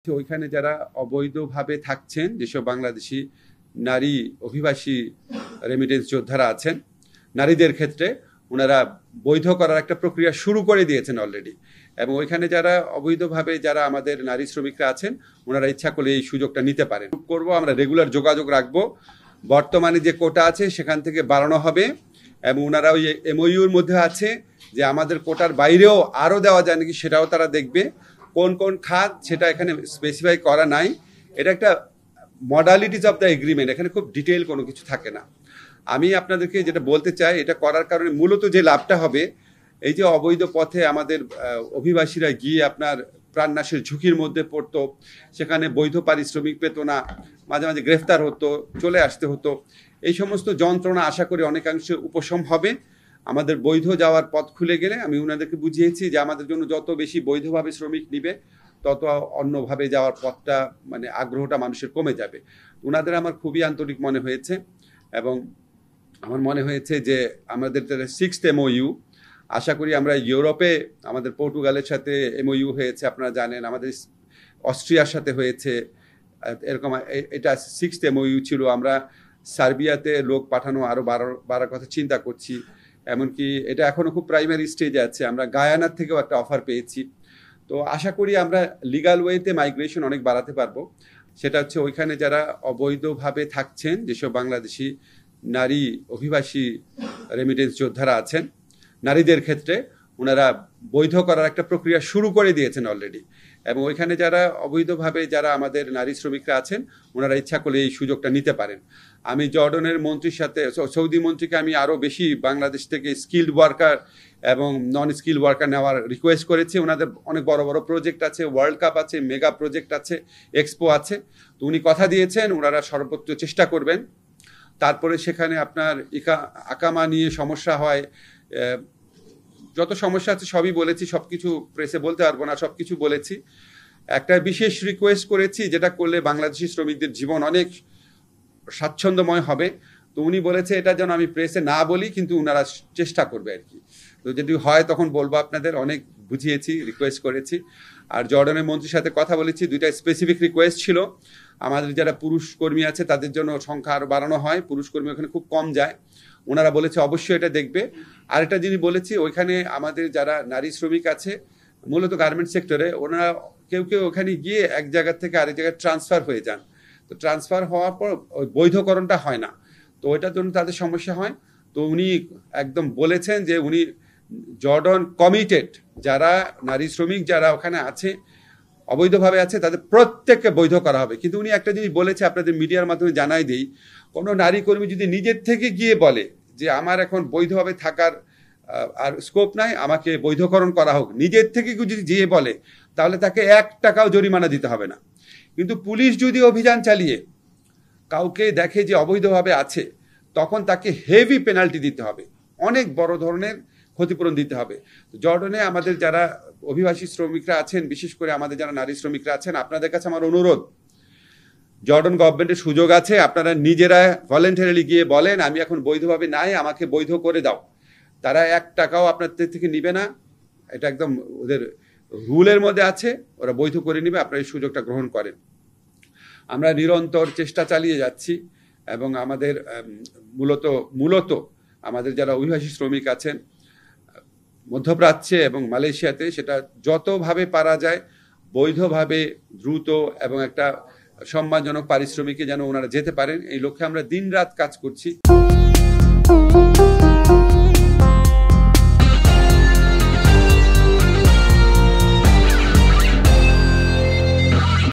ওইখানে যারা অবৈধভাবে থাকছেন, যেসব বাংলাদেশি নারী অভিবাসী রেমিটেন্স যোদ্ধারা আছেন, নারীদের ক্ষেত্রে ওনারা বৈধ করার একটা প্রক্রিয়া শুরু করে দিয়েছেন অলরেডি। এবং ওইখানে যারা অবৈধভাবে যারা আমাদের নারী শ্রমিকরা আছেন, ওনারা ইচ্ছা করলে এই সুযোগটা নিতে পারেন। করব, আমরা রেগুলার যোগাযোগ রাখবো। বর্তমানে যে কোটা আছে সেখান থেকে বাড়ানো হবে এবং ওনারা ওই এমওইউর মধ্যে আছে যে আমাদের কোটার বাইরেও আরও দেওয়া যায় নাকি সেটাও তারা দেখবে। কোন কোন খাত সেটা এখানে স্পেসিফাই করা নাই। এটা একটা মডালিটিস অফ দ্য এগ্রিমেন্ট, এখানে খুব ডিটেইল কোনো কিছু থাকে না। আমি আপনাদেরকে যেটা বলতে চাই, এটা করার কারণে মূলত যে লাভটা হবে, এই যে অবৈধ পথে আমাদের অভিবাসীরা গিয়ে আপনার প্রাণনাশের ঝুঁকির মধ্যে পড়তো, সেখানে বৈধ পারিশ্রমিক পেত না, মাঝে মাঝে গ্রেফতার হতো, চলে আসতে হতো, এই সমস্ত যন্ত্রণা আশা করি অনেকাংশে উপশম হবে। আমাদের বৈধ যাওয়ার পথ খুলে গেলে আমি ওনাদেরকে বুঝিয়েছি যে আমাদের জন্য যত বেশি বৈধভাবে শ্রমিক নিবে তত অন্যভাবে যাওয়ার পথটা মানে আগ্রহটা মানুষের কমে যাবে। ওনাদের আমার খুবই আন্তরিক মনে হয়েছে এবং আমার মনে হয়েছে যে আমাদের 6th MOU, আশা করি আমরা ইউরোপে আমাদের পর্তুগালের সাথে MOU হয়েছে, আপনারা জানেন, আমাদের অস্ট্রিয়ার সাথে হয়েছে এরকম। এটা 6th MOU ছিল। আমরা সার্বিয়াতে লোক পাঠানো আরও বাড়ার কথা চিন্তা করছি। এমনকি এটা এখনও খুব প্রাইমারি স্টেজে আছে। আমরা গায়ানার থেকেও একটা অফার পেয়েছি। তো আশা করি আমরা লিগাল ওয়েতে মাইগ্রেশন অনেক বাড়াতে পারবো। সেটা হচ্ছে ওইখানে যারা অবৈধভাবে থাকছেন, যেসব বাংলাদেশি নারী অভিবাসী রেমিটেন্স যোদ্ধারা আছেন, নারীদের ক্ষেত্রে ওনারা বৈধ করার একটা প্রক্রিয়া শুরু করে দিয়েছেন অলরেডি। এবং ওইখানে যারা অবৈধভাবে যারা আমাদের নারী শ্রমিকরা আছেন, ওনারা ইচ্ছা করলে এই সুযোগটা নিতে পারেন। আমি জর্ডনের মন্ত্রীর সাথে, সৌদি মন্ত্রীকে আমি আরও বেশি বাংলাদেশ থেকে স্কিল্ড ওয়ার্কার এবং নন স্কিল্ড ওয়ার্কার নেওয়ার রিকোয়েস্ট করেছি। ওনাদের অনেক বড় বড় প্রজেক্ট আছে, ওয়ার্ল্ড কাপ আছে, মেগা প্রজেক্ট আছে, এক্সপো আছে। তো উনি কথা দিয়েছেন ওনারা সর্বোচ্চ চেষ্টা করবেন। তারপরে সেখানে আপনার আকামা নিয়ে সমস্যা হয়, যত সমস্যা আছে সবই বলেছি, সব কিছু প্রেসে বলতে পারবো না, সব কিছু বলেছি। একটা বিশেষ রিকোয়েস্ট করেছি যেটা করলে বাংলাদেশি শ্রমিকদের জীবন অনেক স্বাচ্ছন্দ্যময় হবে। তো উনি বলেছে এটা যেন আমি প্রেসে না বলি, কিন্তু ওনারা চেষ্টা করবে আর কি। তো যদি হয় তখন বলবো আপনাদের। অনেক বুঝিয়েছি, রিকোয়েস্ট করেছি। আর জর্ডানের মন্ত্রীর সাথে কথা বলেছি, দুইটা স্পেসিফিক রিকোয়েস্ট ছিল। আমাদের যারা পুরুষ কর্মী আছে তাদের জন্য সংখ্যা আরও বাড়ানো হয়, পুরুষ কর্মী ওখানে খুব কম যায়। ওনারা বলেছে অবশ্যই এটা দেখবে। আরেকটা জিনিস বলেছি, ওইখানে আমাদের যারা নারী শ্রমিক আছে মূলত গার্মেন্টস সেক্টরে, ওনারা কেউ কেউ ওখানে গিয়ে এক জায়গা থেকে আরেক জায়গায় ট্রান্সফার হয়ে যান। তো ট্রান্সফার হওয়ার পর ওই বৈধকরণটা হয় না, তো ওইটার জন্য তাদের সমস্যা হয়। তো উনি একদম বলেছেন যে উনি জর্ডন কমিটেড, যারা নারী শ্রমিক যারা ওখানে আছে অবৈধভাবে আছে তাদের প্রত্যেককে বৈধ করা হবে। কিন্তু উনি একটা জিনিস বলেছে, আপনাদের মিডিয়ার মাধ্যমে জানাই দিই, কোনো নারী কর্মী যদি নিজের থেকে গিয়ে বলে যে আমার এখন বৈধভাবে থাকার আর স্কোপ নাই, আমাকে বৈধকরণ করা হোক, নিজের থেকে যদি গিয়ে বলে, তাহলে তাকে 1 টাকাও জরিমানা দিতে হবে না। কিন্তু পুলিশ যদি অভিযান চালিয়ে কাউকে দেখে যে অবৈধভাবে আছে, তখন তাকে হেভি পেনাল্টি দিতে হবে, অনেক বড় ধরনের ক্ষতিপূরণ দিতে হবে। জর্ডনে আমাদের যারা অভিবাসী শ্রমিকরা আছেন, বিশেষ করে আমাদের যারা নারী শ্রমিকরা আছেন, আপনাদের কাছে আমার অনুরোধ, জর্ডন গভর্নমেন্টের সুযোগ আছে, আপনারা নিজেরা ভলেন্টারিলি গিয়ে বলেন আমি এখন বৈধভাবে নাই, আমাকে বৈধ করে দাও। তারা 1 টাকাও আপনাদের থেকে নিবে না, এটা একদম ওদের রুলের মধ্যে আছে, ওরা বৈধ করে নিবে। আপনারা এই সুযোগটা গ্রহণ করেন। আমরা নিরন্তর চেষ্টা চালিয়ে যাচ্ছি এবং আমাদের মূলত আমাদের যারা অভিবাসী শ্রমিক আছেন মধ্যপ্রাচ্যে এবং মালয়েশিয়াতে, সেটা যতভাবে পারা যায় বৈধভাবে দ্রুত এবং একটা সম্মানজনক পারিশ্রমিকে যেন ওনারা যেতে পারেন, এই লক্ষ্যে আমরা দিনরাত কাজ করছি।